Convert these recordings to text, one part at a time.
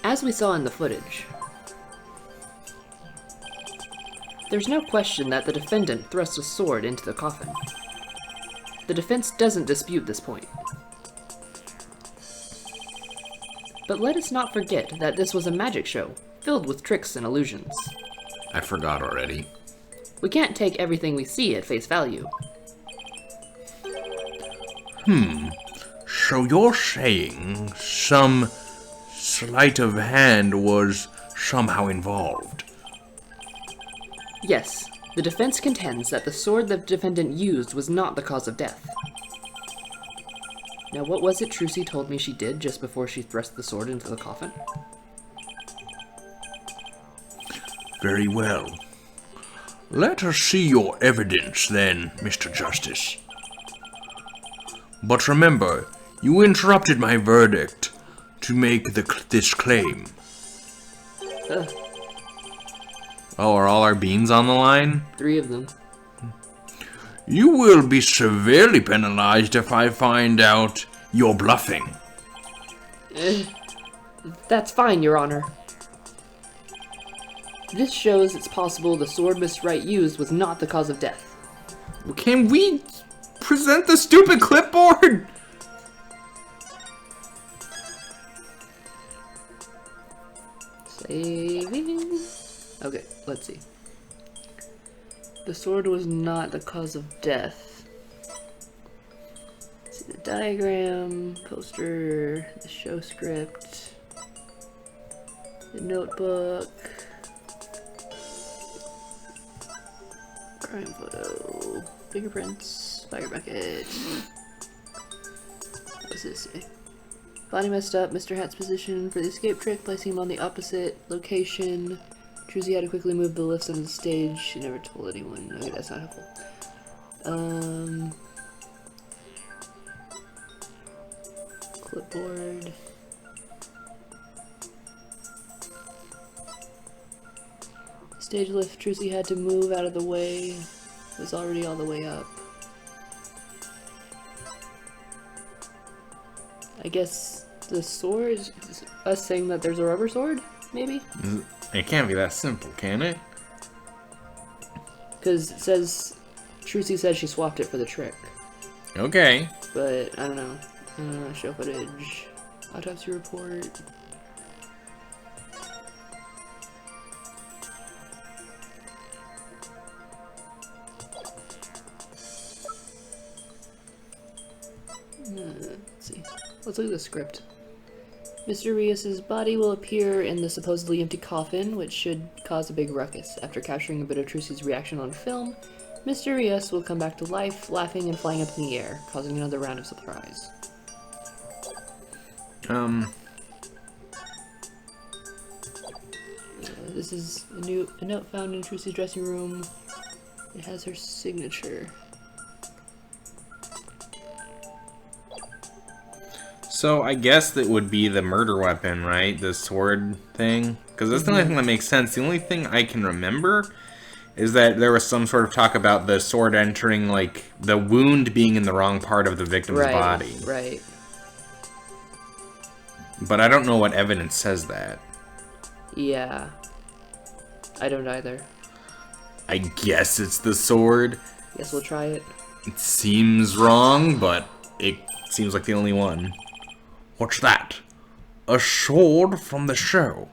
As we saw in the footage, there's no question that the defendant thrust a sword into the coffin. The defense doesn't dispute this point. But let us not forget that this was a magic show, filled with tricks and illusions. I forgot already. We can't take everything we see at face value. So you're saying some sleight of hand was somehow involved? Yes, the defense contends that the sword the defendant used was not the cause of death. Now, what was it Trucy told me she did just before she thrust the sword into the coffin? Very well. Let us see your evidence then, Mr. Justice. But remember, you interrupted my verdict to make this claim. Oh, are all our beans on the line? 3 of them. You will be severely penalized if I find out you're bluffing. That's fine, Your Honor. This shows it's possible the sword Miss Wright used was not the cause of death. Can we present the stupid clipboard? Saving. Okay, let's see. The sword was not the cause of death. Let's see the diagram, poster, the show script, the notebook, crime photo, fingerprints, fire bucket. What does this say? Body messed up, Mr. Hat's position for the escape trick, placing him on the opposite location. Trucy had to quickly move the lifts onto the stage. She never told anyone. Okay, that's not helpful. Clipboard. Stage lift Trucy had to move out of the way. It was already all the way up. I guess the sword is us saying that there's a rubber sword, maybe? It can't be that simple, can it? Because it says, Trucy said she swapped it for the trick. Okay. But, I don't know. Show footage. Autopsy report. Let's see. Let's look at the script. Mr. Rios' body will appear in the supposedly empty coffin, which should cause a big ruckus. After capturing a bit of Trucy's reaction on film, Mr. Rios will come back to life, laughing and flying up in the air, causing another round of surprise. This is a note found in Trucy's dressing room. It has her signature. So I guess that would be the murder weapon, right? The sword thing? Because that's the only thing that makes sense. The only thing I can remember is that there was some sort of talk about the sword entering, like, the wound being in the wrong part of the victim's body. Right. But I don't know what evidence says that. Yeah. I don't either. I guess it's the sword. Guess we'll try it. It seems wrong, but it seems like the only one. What's that? A sword from the show.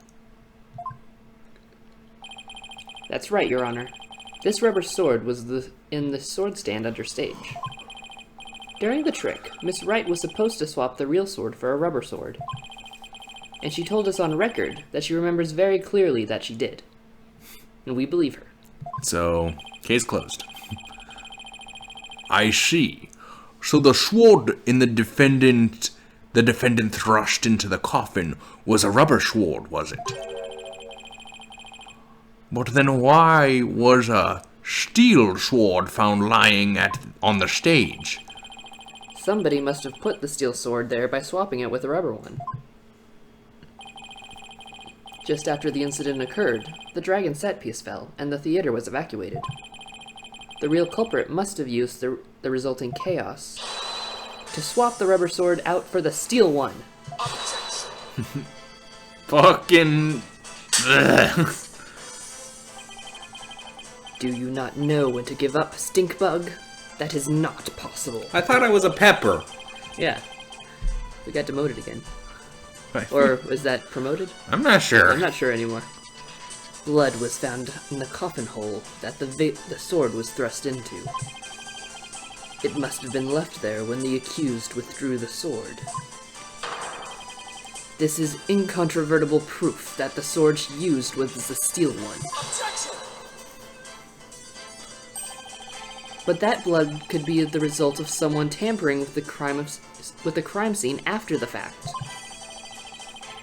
That's right, Your Honor. This rubber sword was in the sword stand under stage. During the trick, Miss Wright was supposed to swap the real sword for a rubber sword. And she told us on record that she remembers very clearly that she did. And we believe her. So, case closed. I see. So the sword in the defendant thrust into the coffin was a rubber sword, was it? But then why was a steel sword found lying on the stage? Somebody must have put the steel sword there by swapping it with a rubber one. Just after the incident occurred, the dragon set piece fell, and the theater was evacuated. The real culprit must have used the resulting chaos to swap the rubber sword out for the steel one. Fucking... Ugh. Do you not know when to give up, stink bug? That is not possible. I thought I was a pepper. Yeah. We got demoted again. Or was that promoted? I'm not sure. I'm not sure anymore. Blood was found in the coffin hole that the sword was thrust into. It must have been left there when the accused withdrew the sword. This is incontrovertible proof that the sword she used was the steel one. But that blood could be the result of someone tampering with the crime scene after the fact.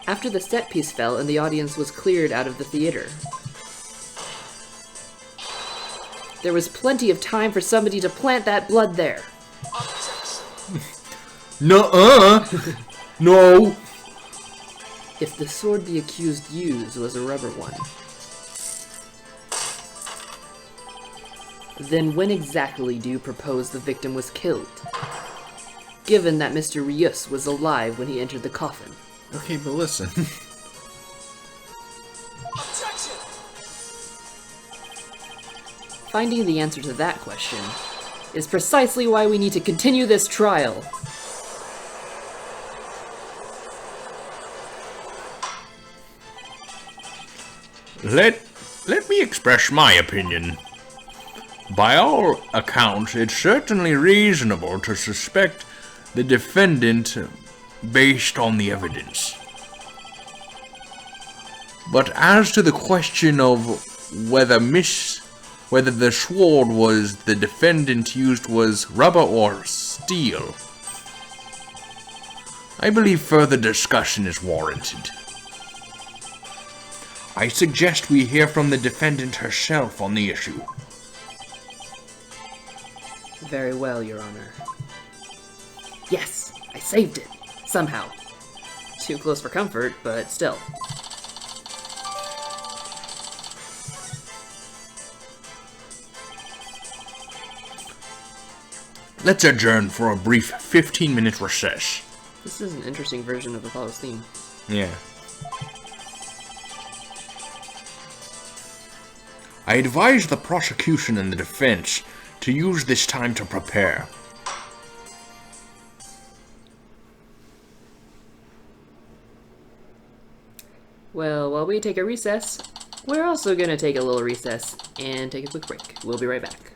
After the set piece fell and the audience was cleared out of the theater. There was plenty of time for somebody to plant that blood there. Nuh-uh. No. If the sword the accused used was a rubber one, then when exactly do you propose the victim was killed? Given that Mr. Rius was alive when he entered the coffin. Okay, but listen. Finding the answer to that question is precisely why we need to continue this trial. Let me express my opinion. By all accounts, it's certainly reasonable to suspect the defendant based on the evidence. But as to the question of whether the sword was the defendant used was rubber or steel, I believe further discussion is warranted. I suggest we hear from the defendant herself on the issue. Very well, Your Honor. Yes, I saved it. Somehow. Too close for comfort, but still. Let's adjourn for a brief 15-minute recess. This is an interesting version of Apollo's theme. Yeah. I advise the prosecution and the defense to use this time to prepare. Well, while we take a recess, we're also gonna take a little recess and take a quick break. We'll be right back.